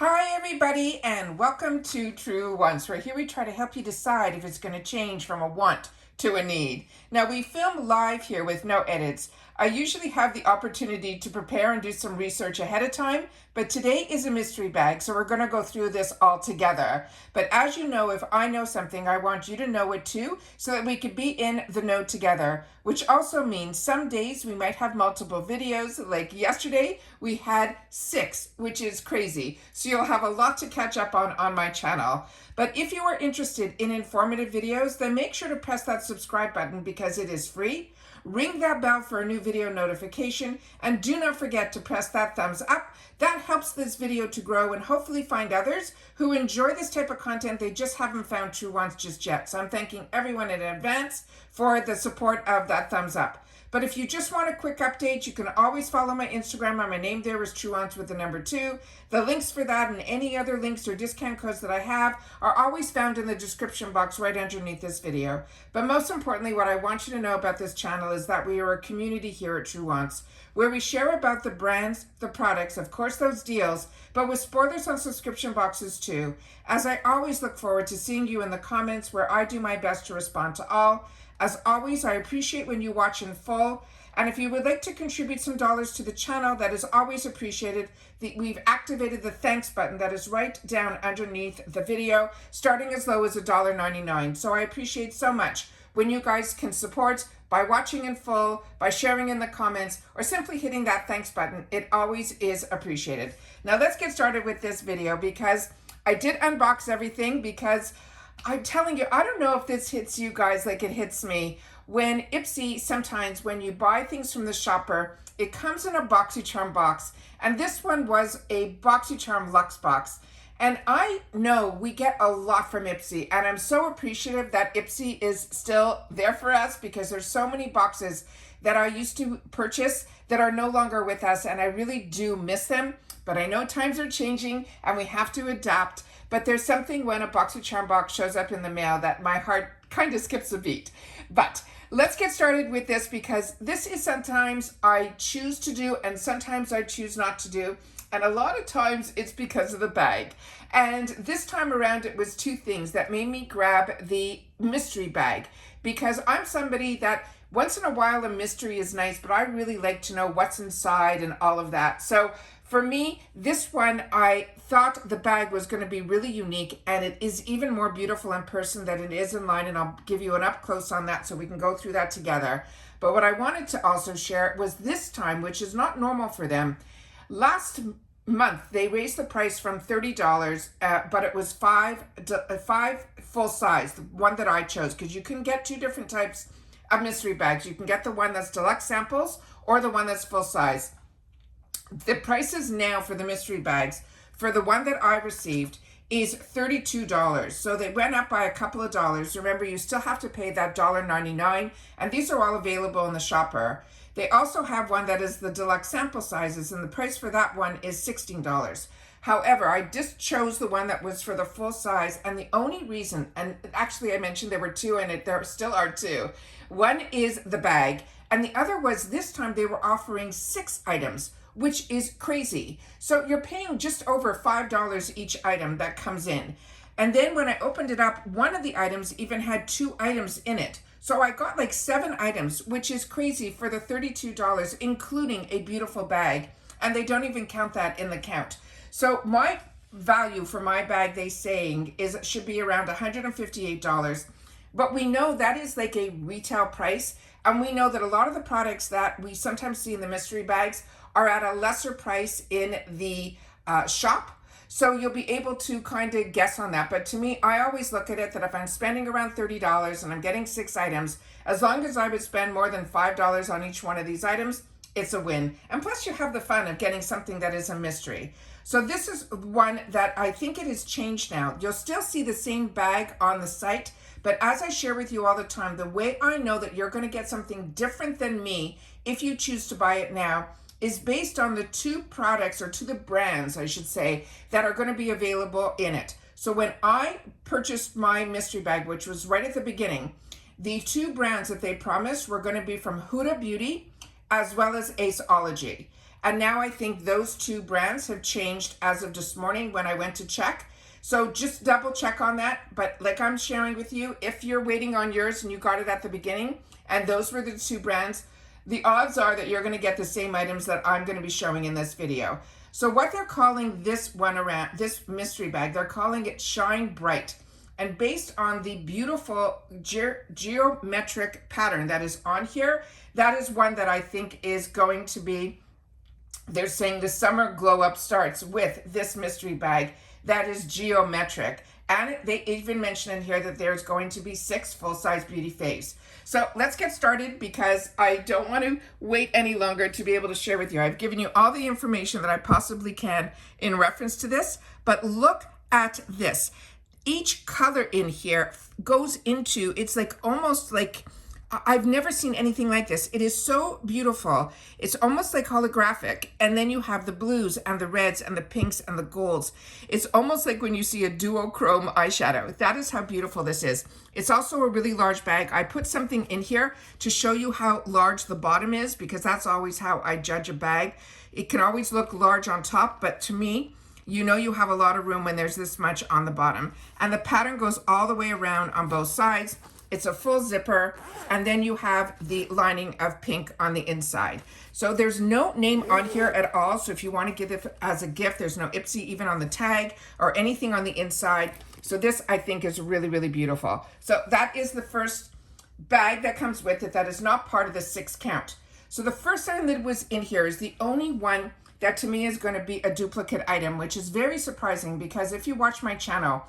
Hi everybody and welcome to Truewants, where here we try to help you decide if it's going to change from a want to a need. Now we film live here with no edits. I usually have the opportunity to prepare and do some research ahead of time, but today is a mystery bag, so we're going to go through this all together. But as you know, if I know something, I want you to know it too, so that we could be in the know together, which also means some days we might have multiple videos. Like yesterday, we had 6, which is crazy. So you'll have a lot to catch up on my channel. But if you are interested in informative videos, then make sure to press that subscribe button because it is free. Ring that bell for a new video notification, and do not forget to press that thumbs up. That helps this video to grow and hopefully find others who enjoy this type of content. They just haven't found Truewants just yet. So I'm thanking everyone in advance for the support of that thumbs up. But if you just want a quick update, you can always follow my Instagram. My name there is Truewants with the number 2. The links for that and any other links or discount codes that I have are always found in the description box right underneath this video. But most importantly, what I want you to know about this channel is that we are a community here at Truewants, where we share about the brands, the products, of course those deals, but with spoilers on subscription boxes too. As I always look forward to seeing you in the comments, where I do my best to respond to all. As always, I appreciate when you watch in full. And if you would like to contribute some dollars to the channel, that is always appreciated. We've activated the thanks button that is right down underneath the video, starting as low as $1.99. So I appreciate so much when you guys can support by watching in full, by sharing in the comments, or simply hitting that thanks button. It always is appreciated. Now let's get started with this video, because I did unbox everything, because I'm telling you, I don't know if this hits you guys like it hits me. When IPSY, sometimes when you buy things from the shopper, it comes in a BoxyCharm box. And this one was a BoxyCharm Luxe box. And I know we get a lot from IPSY. And I'm so appreciative that IPSY is still there for us, because there's so many boxes that I used to purchase that are no longer with us. And I really do miss them. But I know times are changing and we have to adapt. But there's something when a BoxyCharm box shows up in the mail that my heart kind of skips a beat. But let's get started with this, because this is sometimes I choose to do and sometimes I choose not to do. And a lot of times it's because of the bag. And this time around, it was 2 things that made me grab the mystery bag, because I'm somebody that once in a while a mystery is nice, but I really like to know what's inside and all of that. So for me, this one, I thought the bag was going to be really unique, and it is even more beautiful in person than it is in line, and I'll give you an up close on that so we can go through that together. But what I wanted to also share was this time, which is not normal for them. Last month, they raised the price from $30, but it was 5 full size, the one that I chose, because you can get 2 different types of mystery bags. You can get the one that's deluxe samples or the one that's full size. The prices now for the mystery bags, for the one that I received, is $32. So they went up by a couple of dollars. Remember, you still have to pay that $1.99, and these are all available in the shopper. They also have one that is the deluxe sample sizes, and the price for that one is $16. However, I just chose the one that was for the full size, and the only reason, and actually I mentioned there were 2 in it, there still are 2. One is the bag, and the other was, this time they were offering 6 items, which is crazy. So you're paying just over $5 each item that comes in. And then when I opened it up, one of the items even had 2 items in it. So I got like 7 items, which is crazy for the $32, including a beautiful bag. And they don't even count that in the count. So my value for my bag, they saying, is it should be around $158. But we know that is like a retail price. And we know that a lot of the products that we sometimes see in the mystery bags are at a lesser price in the shop. So you'll be able to kind of guess on that. But to me, I always look at it that if I'm spending around $30 and I'm getting 6 items, as long as I would spend more than $5 on each one of these items, it's a win. And plus you have the fun of getting something that is a mystery. So this is one that I think it has changed now. You'll still see the same bag on the site, but as I share with you all the time, the way I know that you're going to get something different than me if you choose to buy it now is based on the 2 products, or 2 the brands, I should say, that are going to be available in it. So when I purchased my mystery bag, which was right at the beginning, the 2 brands that they promised were going to be from Huda Beauty as well as Aceology. And now I think those two brands have changed as of this morning when I went to check. So just double check on that. But like I'm sharing with you, if you're waiting on yours and you got it at the beginning, and those were the two brands, the odds are that you're going to get the same items that I'm going to be showing in this video. So what they're calling this one around, this mystery bag, they're calling it Shine Bright. And based on the beautiful geometric pattern that is on here, that is one that I think is going to be, they're saying the summer glow up starts with this mystery bag that is geometric. And they even mention in here that there's going to be 6 full-size beauty faves. So let's get started because I don't want to wait any longer to be able to share with you. I've given you all the information that I possibly can in reference to this, but look at this. Each color in here goes into, it's like almost like, I've never seen anything like this. It is so beautiful. It's almost like holographic. And then you have the blues and the reds and the pinks and the golds. It's almost like when you see a duochrome eyeshadow. That is how beautiful this is. It's also a really large bag. I put something in here to show you how large the bottom is because that's always how I judge a bag. It can always look large on top, but to me, you know you have a lot of room when there's this much on the bottom. And the pattern goes all the way around on both sides. It's a full zipper, and then you have the lining of pink on the inside. So there's no name on here at all. So if you want to give it as a gift, there's no IPSY even on the tag or anything on the inside. So this I think is really, really beautiful. So that is the first bag that comes with it that is not part of the 6 count. So the first item that was in here is the only one that to me is going to be a duplicate item, which is very surprising because if you watch my channel,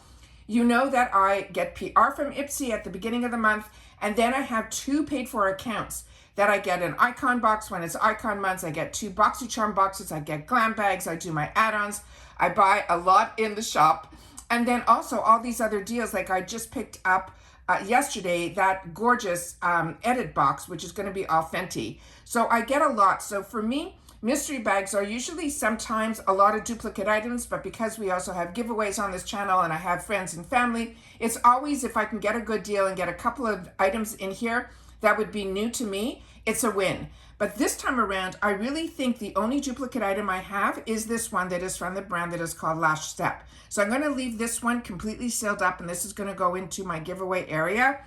you know that I get PR from IPSY at the beginning of the month, and then I have 2 paid for accounts that I get an icon box when it's icon months. I get 2 BoxyCharm boxes, I get glam bags, I do my add-ons, I buy a lot in the shop, and then also all these other deals. Like I just picked up yesterday that gorgeous edit box, which is going to be all Fenty. So I get a lot. So for me, mystery bags are usually sometimes a lot of duplicate items, but because we also have giveaways on this channel and I have friends and family, it's always if I can get a good deal and get a couple of items in here that would be new to me, it's a win. But this time around, I really think the only duplicate item I have is this one that is from the brand that is called Lash Step. So I'm going to leave this one completely sealed up, and this is going to go into my giveaway area.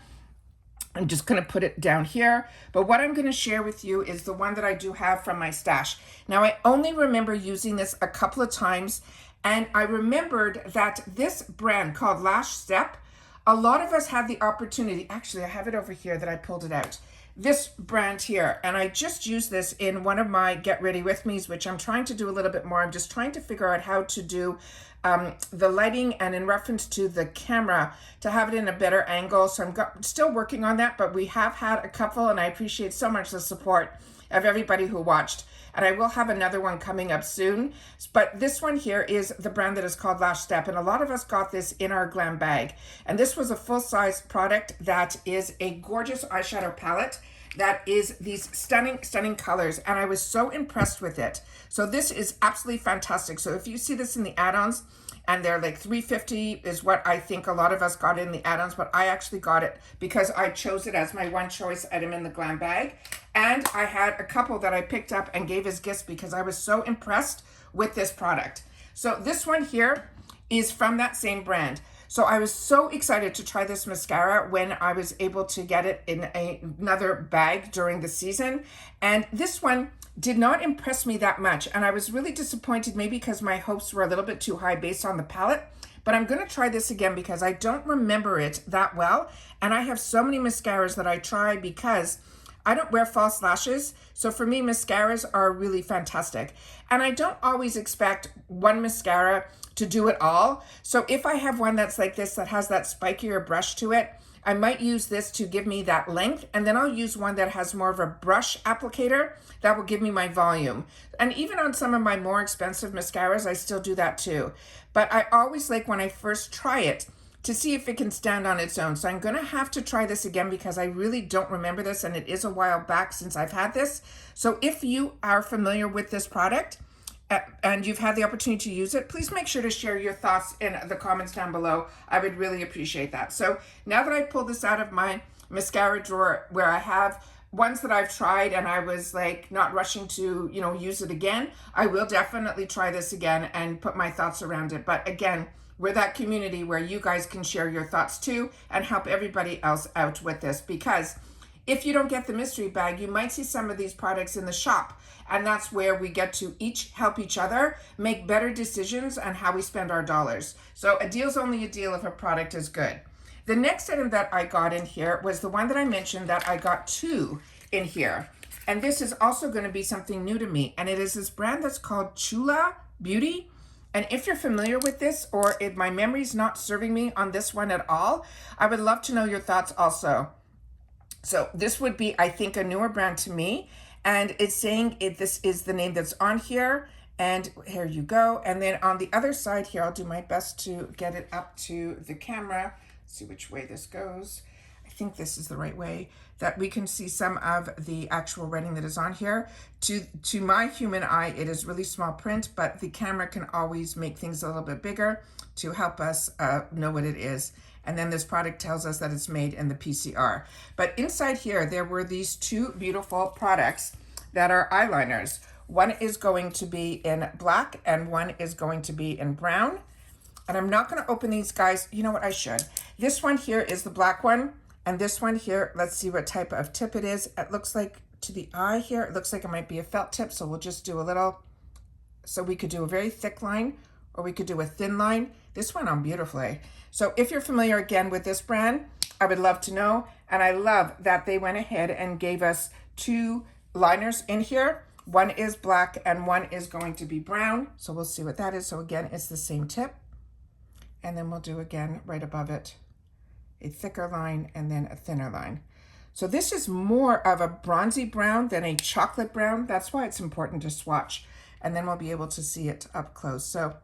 I'm just going to put it down here. But what I'm going to share with you is the one that I do have from my stash. Now, I only remember using this a couple of times, and I remembered that this brand called Lash Step, a lot of us had the opportunity. Actually, I have it over here that I pulled it out. This brand here, and I just used this in one of my Get Ready With Me's, which I'm trying to do a little bit more. I'm just trying to figure out how to do the lighting and in reference to the camera to have it in a better angle. So I'm still working on that, but we have had a couple, and I appreciate so much the support of everybody who watched. And I will have another one coming up soon. But this one here is the brand that is called Lash Step. And a lot of us got this in our glam bag. And this was a full-size product that is a gorgeous eyeshadow palette that is these stunning, stunning colors. And I was so impressed with it. So this is absolutely fantastic. So if you see this in the add-ons, and they're like $3.50 is what I think a lot of us got in the add-ons, but I actually got it because I chose it as my one choice item in the glam bag. And I had a couple that I picked up and gave as gifts because I was so impressed with this product. So this one here is from that same brand. So I was so excited to try this mascara when I was able to get it in another bag during the season. And this one did not impress me that much. And I was really disappointed, maybe because my hopes were a little bit too high based on the palette. But I'm going to try this again because I don't remember it that well. And I have so many mascaras that I try because I don't wear false lashes. So for me, mascaras are really fantastic. And I don't always expect one mascara to do it all. So if I have one that's like this, that has that spikier brush to it, I might use this to give me that length, and then I'll use one that has more of a brush applicator that will give me my volume. And even on some of my more expensive mascaras, I still do that too. But I always like when I first try it to see if it can stand on its own. So I'm gonna have to try this again because I really don't remember this, and it is a while back since I've had this. So if you are familiar with this product, and you've had the opportunity to use it, please make sure to share your thoughts in the comments down below. I would really appreciate that. So now that I've pulled this out of my mascara drawer where I have ones that I've tried and I was like not rushing to, use it again. I will definitely try this again and put my thoughts around it. But again, we're that community where you guys can share your thoughts too and help everybody else out with this, because if you don't get the mystery bag, you might see some of these products in the shop. And that's where we get to each help each other make better decisions on how we spend our dollars. So a deal's only a deal if a product is good. The next item that I got in here was the one that I mentioned that I got 2 in here. And this is also going to be something new to me. And it is this brand that's called Chula Beauty. And if you're familiar with this, or if my memory's not serving me on this one at all, I would love to know your thoughts also. So this would be, I think, a newer brand to me. And it's saying this is the name that's on here. And here you go. And then on the other side here, I'll do my best to get it up to the camera. See which way this goes. I think this is the right way, that we can see some of the actual writing that is on here. To my human eye, it is really small print, but the camera can always make things a little bit bigger to help us know what it is. And then this product tells us that it's made in the PCR. But inside here, there were these 2 beautiful products that are eyeliners. One is going to be in black and one is going to be in brown. And I'm not going to open these, guys. You know what? I should. This one here is the black one. And this one here, let's see what type of tip it is. It looks like, to the eye here, it looks like it might be a felt tip. So we'll just do a little. So we could do a very thick line, or we could do a thin line. This went on beautifully. So if you're familiar again with this brand, I would love to know. And I love that they went ahead and gave us 2 liners in here. One is black and one is going to be brown. So we'll see what that is. So again, it's the same tip. And then we'll do again right above it a thicker line and then a thinner line. So this is more of a bronzy brown than a chocolate brown. That's why it's important to swatch. And then we'll be able to see it up close. So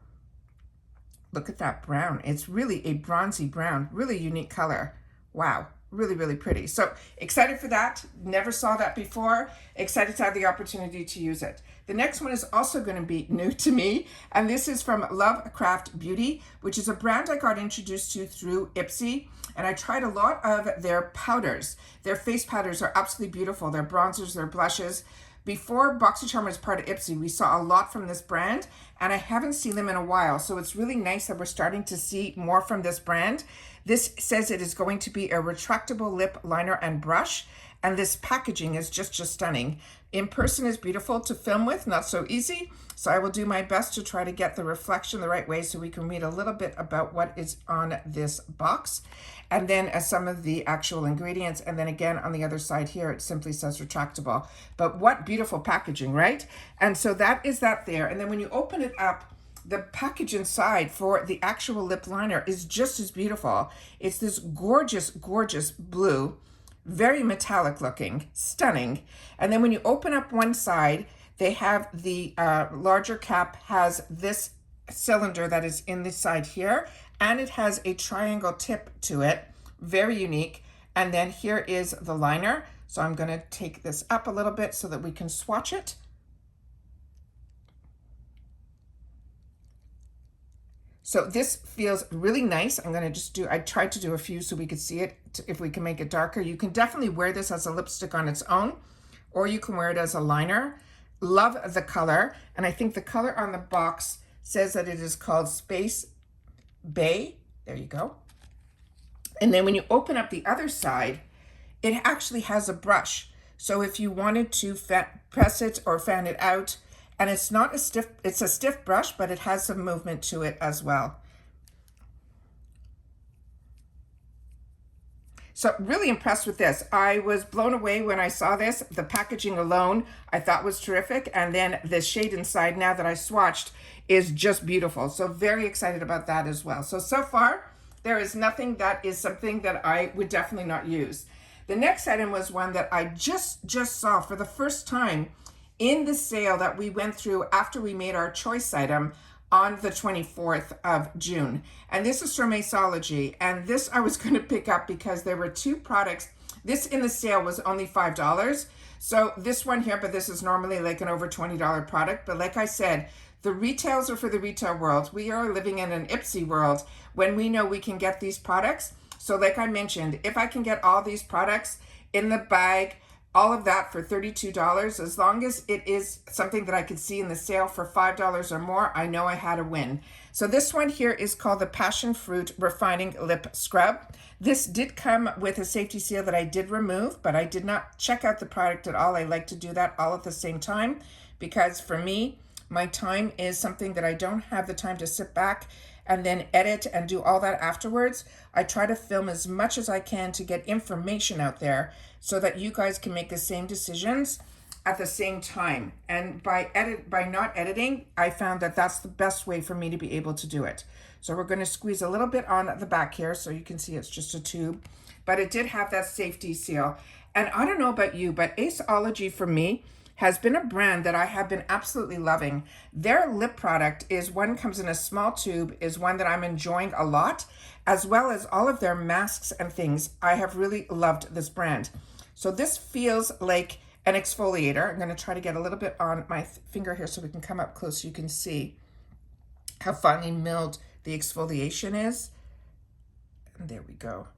look at that brown. It's really a bronzy brown, really unique color. Wow, really, really pretty. So excited for that. Never saw that before. Excited to have the opportunity to use it. The next one is also going to be new to me, and this is from Lovecraft Beauty, which is a brand I got introduced to through IPSY, and I tried a lot of their powders. Their face powders are absolutely beautiful. Their bronzers, their blushes. Before BoxyCharm was part of IPSY, we saw a lot from this brand, and I haven't seen them in a while, so it's really nice that we're starting to see more from this brand. This says it is going to be a retractable lip liner and brush, and this packaging is just stunning. In person is beautiful, to film with, not so easy. So I will do my best to try to get the reflection the right way so we can read a little bit about what is on this box. And then some of the actual ingredients. And then again, on the other side here, it simply says retractable. But what beautiful packaging, right? And so that is that there. And then when you open it up, the package inside for the actual lip liner is just as beautiful. It's this gorgeous, gorgeous blue. Very metallic looking, stunning. And then when you open up one side, they have the larger cap has this cylinder that is in the side here, and it has a triangle tip to it, very unique. And then here is the liner. So I'm going to take this up a little bit so that we can swatch it. So this feels really nice. I'm going to I tried to do a few so we could see it, if we can make it darker. You can definitely wear this as a lipstick on its own, or you can wear it as a liner. Love the color. And I think the color on the box says that it is called Space Bay. There you go. And then when you open up the other side, it actually has a brush. So if you wanted to press it or fan it out, and it's not a stiff, it's a stiff brush, but it has some movement to it as well. So really impressed with this. I was blown away when I saw this. The packaging alone I thought was terrific. And then the shade inside, now that I swatched, is just beautiful. So very excited about that as well. So far, there is nothing that is something that I would definitely not use. The next item was one that I just saw for the first time in the sale that we went through after we made our choice item on the 24th of June. And this is from Aceology. And this I was going to pick up because there were 2 products. This in the sale was only $5. So this one here, but this is normally like an over $20 product. But like I said, the retails are for the retail world. We are living in an IPSY world when we know we can get these products. So like I mentioned, if I can get all these products in the bag, all of that for $32. As long as it is something that I could see in the sale for $5 or more, I know I had a win. So this one here is called the Passion Fruit Refining Lip Scrub. This did come with a safety seal that I did remove, but I did not check out the product at all. I like to do that all at the same time because for me, my time is something that I don't have the time to sit back and then edit and do all that afterwards. I try to film as much as I can to get information out there so that you guys can make the same decisions at the same time. And by not editing, I found that that's the best way for me to be able to do it. So we're going to squeeze a little bit on the back here so you can see it's just a tube, but it did have that safety seal. And I don't know about you, but AUTHORIZED for me has been a brand that I have been absolutely loving. Their lip product is one comes in a small tube, is one that I'm enjoying a lot, as well as all of their masks and things. I have really loved this brand. So this feels like an exfoliator. I'm gonna try to get a little bit on my finger here so we can come up close so you can see how finely milled the exfoliation is. And there we go.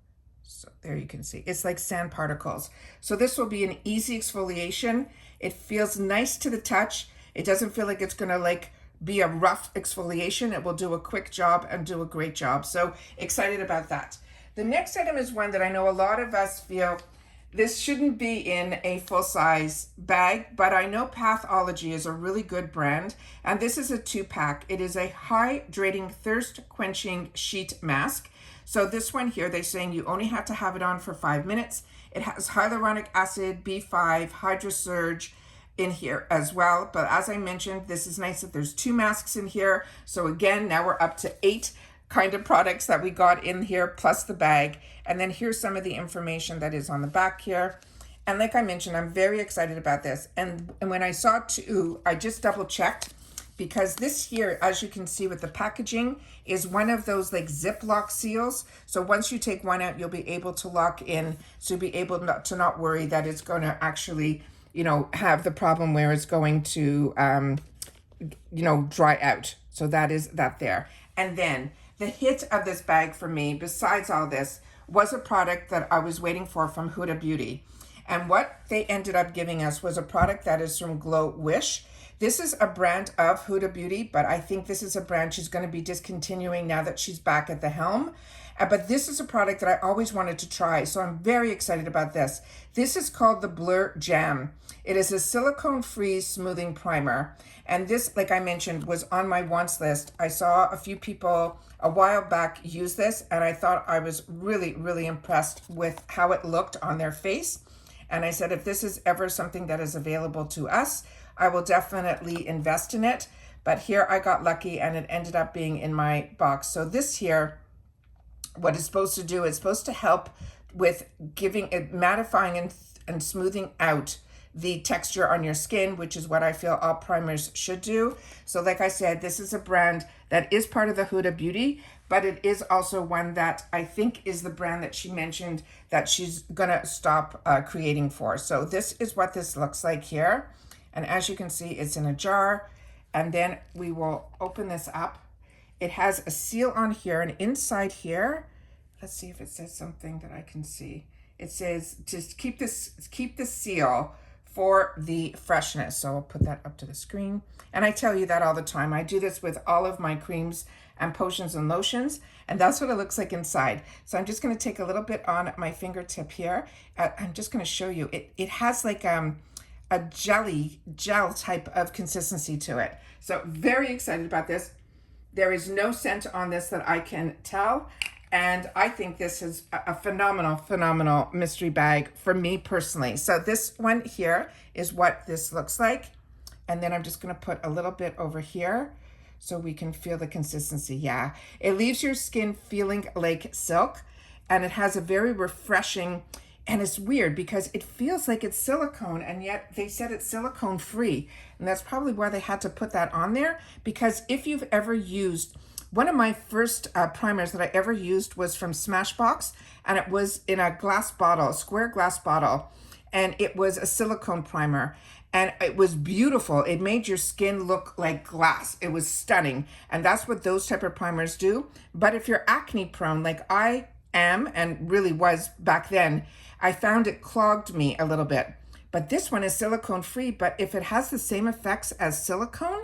So there you can see, it's like sand particles. So this will be an easy exfoliation. It feels nice to the touch. It doesn't feel like it's gonna like be a rough exfoliation. It will do a quick job and do a great job. So excited about that. The next item is one that I know a lot of us feel this shouldn't be in a full-size bag, but I know Pathology is a really good brand, and this is a 2-pack. It is a hydrating, thirst-quenching sheet mask. So this one here, they're saying you only have to have it on for 5 minutes. It has hyaluronic acid, B5, HydroSurge in here as well. But as I mentioned, this is nice that there's 2 masks in here. So again, now we're up to 8 kind of products that we got in here, plus the bag. And then here's some of the information that is on the back here. And like I mentioned, I'm very excited about this. And when I saw 2, I just double checked because this here, as you can see with the packaging, is one of those like Ziploc seals. So once you take one out, you'll be able to lock in. So you'll be able to not worry that it's going to actually, you know, have the problem where it's going to, you know, dry out. So that is that there. And then the hit of this bag for me, besides all this, was a product that I was waiting for from Huda Beauty. And what they ended up giving us was a product that is from Glow Wish. This is a brand of Huda Beauty, but I think this is a brand she's going to be discontinuing now that she's back at the helm. But this is a product that I always wanted to try, so I'm very excited about this. This is called the Blur Jam. It is a silicone-free smoothing primer. And this, like I mentioned, was on my wants list. I saw a few people a while back use this, and I thought I was really, really impressed with how it looked on their face. And I said, if this is ever something that is available to us, I will definitely invest in it. But here I got lucky and it ended up being in my box. So this here, what it's supposed to do is supposed to help with giving it mattifying and smoothing out the texture on your skin, which is what I feel all primers should do. So like I said, this is a brand that is part of the Huda Beauty, but it is also one that I think is the brand that she mentioned that she's gonna stop creating for. So this is what this looks like here. And as you can see, it's in a jar. And then we will open this up. It has a seal on here, and inside here, let's see if it says something that I can see. It says just keep the seal for the freshness. So I'll put that up to the screen. And I tell you that all the time. I do this with all of my creams and potions and lotions, and that's what it looks like inside. So I'm just going to take a little bit on my fingertip here. I'm just going to show you. It has like a gel type of consistency to it. So very excited about this. There is no scent on this that I can tell. And I think this is a phenomenal mystery bag for me personally. So this one here is what this looks like. And then I'm just gonna put a little bit over here so we can feel the consistency. Yeah, it leaves your skin feeling like silk, and it has a very refreshing, and it's weird because it feels like it's silicone, and yet they said it's silicone free. And that's probably why they had to put that on there, because if you've ever used, one of my first primers that I ever used was from Smashbox, and it was in a glass bottle, a square glass bottle, and it was a silicone primer, and it was beautiful. It made your skin look like glass. It was stunning, and that's what those type of primers do. But if you're acne prone, like I am and really was back then, I found it clogged me a little bit. but this one is silicone free. But if it has the same effects as silicone,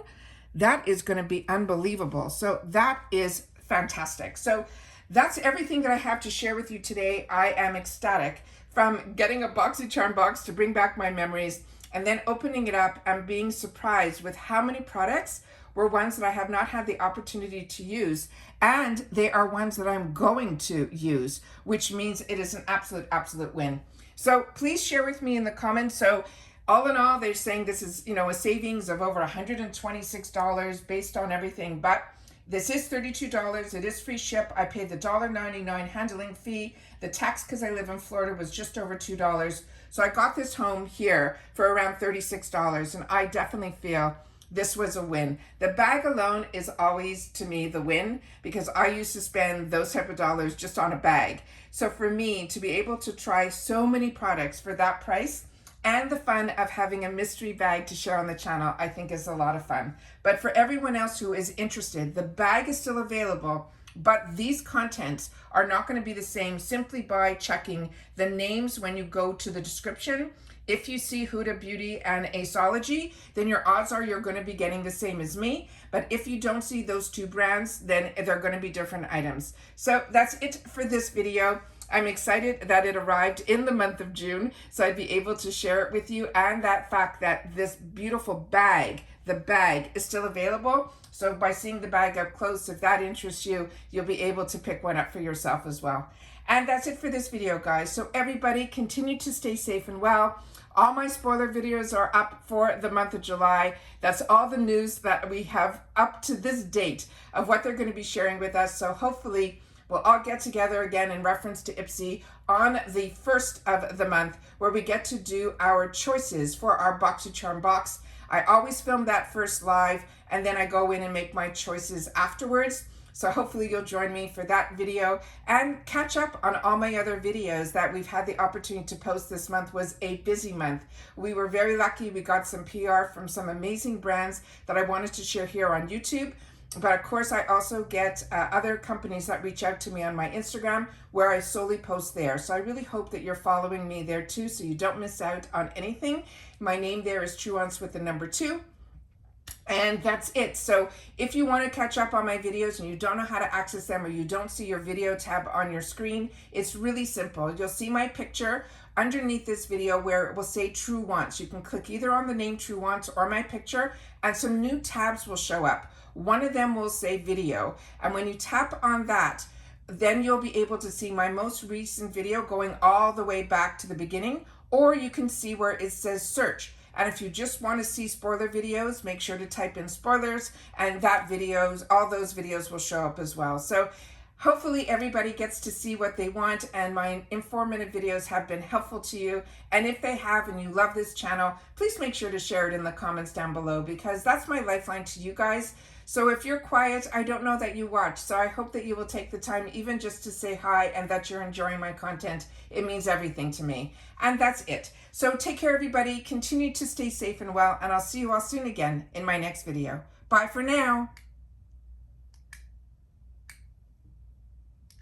that is going to be unbelievable. So that is fantastic. So that's everything that I have to share with you today. I am ecstatic from getting a BoxyCharm box to bring back my memories, and then opening it up and being surprised with how many products were ones that I have not had the opportunity to use, and they are ones that I'm going to use, which means it is an absolute win. So please share with me in the comments. So all in all, they're saying this is, a savings of over $126 based on everything, but this is $32. It is free ship. I paid the $1.99 handling fee. The tax, because I live in Florida, was just over $2. So I got this home here for around $36, and I definitely feel this was a win. The bag alone is always, to me, the win, because I used to spend those type of dollars just on a bag. So for me, to be able to try so many products for that price, and the fun of having a mystery bag to share on the channel, I think is a lot of fun. But for everyone else who is interested, the bag is still available, but these contents are not going to be the same simply by checking the names when you go to the description. If you see Huda Beauty and Aceology, then your odds are you're going to be getting the same as me. But if you don't see those two brands, then they're going to be different items. So that's it for this video. I'm excited that it arrived in the month of June, so I'd be able to share it with you, and that fact that this beautiful bag, the bag, is still available. So by seeing the bag up close, if that interests you, you'll be able to pick one up for yourself as well. And that's it for this video, guys. So everybody continue to stay safe and well. All my spoiler videos are up for the month of July. That's all the news that we have up to this date of what they're going to be sharing with us. So hopefully we'll all get together again in reference to IPSY on the 1st of the month, where we get to do our choices for our BoxyCharm box. I always film that first live, and then I go in and make my choices afterwards. So hopefully you'll join me for that video and catch up on all my other videos that we've had the opportunity to post. This month was a busy month. We were very lucky. We got some PR from some amazing brands that I wanted to share here on YouTube. But of course, I also get other companies that reach out to me on my Instagram, where I solely post there. So I really hope that you're following me there too, so you don't miss out on anything. My name there is Truewants with the number 2. And that's it. So if you want to catch up on my videos and you don't know how to access them, or you don't see your video tab on your screen, it's really simple. You'll see my picture underneath this video where it will say Truewants. You can click either on the name Truewants or my picture, and some new tabs will show up. One of them will say video. And when you tap on that, then you'll be able to see my most recent video going all the way back to the beginning, or you can see where it says search. And if you just want to see spoiler videos, make sure to type in spoilers, and all those videos will show up as well. So hopefully everybody gets to see what they want, and my informative videos have been helpful to you. And if they have, and you love this channel, please make sure to share it in the comments down below, because that's my lifeline to you guys. So if you're quiet, I don't know that you watch. So I hope that you will take the time even just to say hi, and that you're enjoying my content. It means everything to me. And that's it. So take care, everybody. Continue to stay safe and well, and I'll see you all soon again in my next video. Bye for now.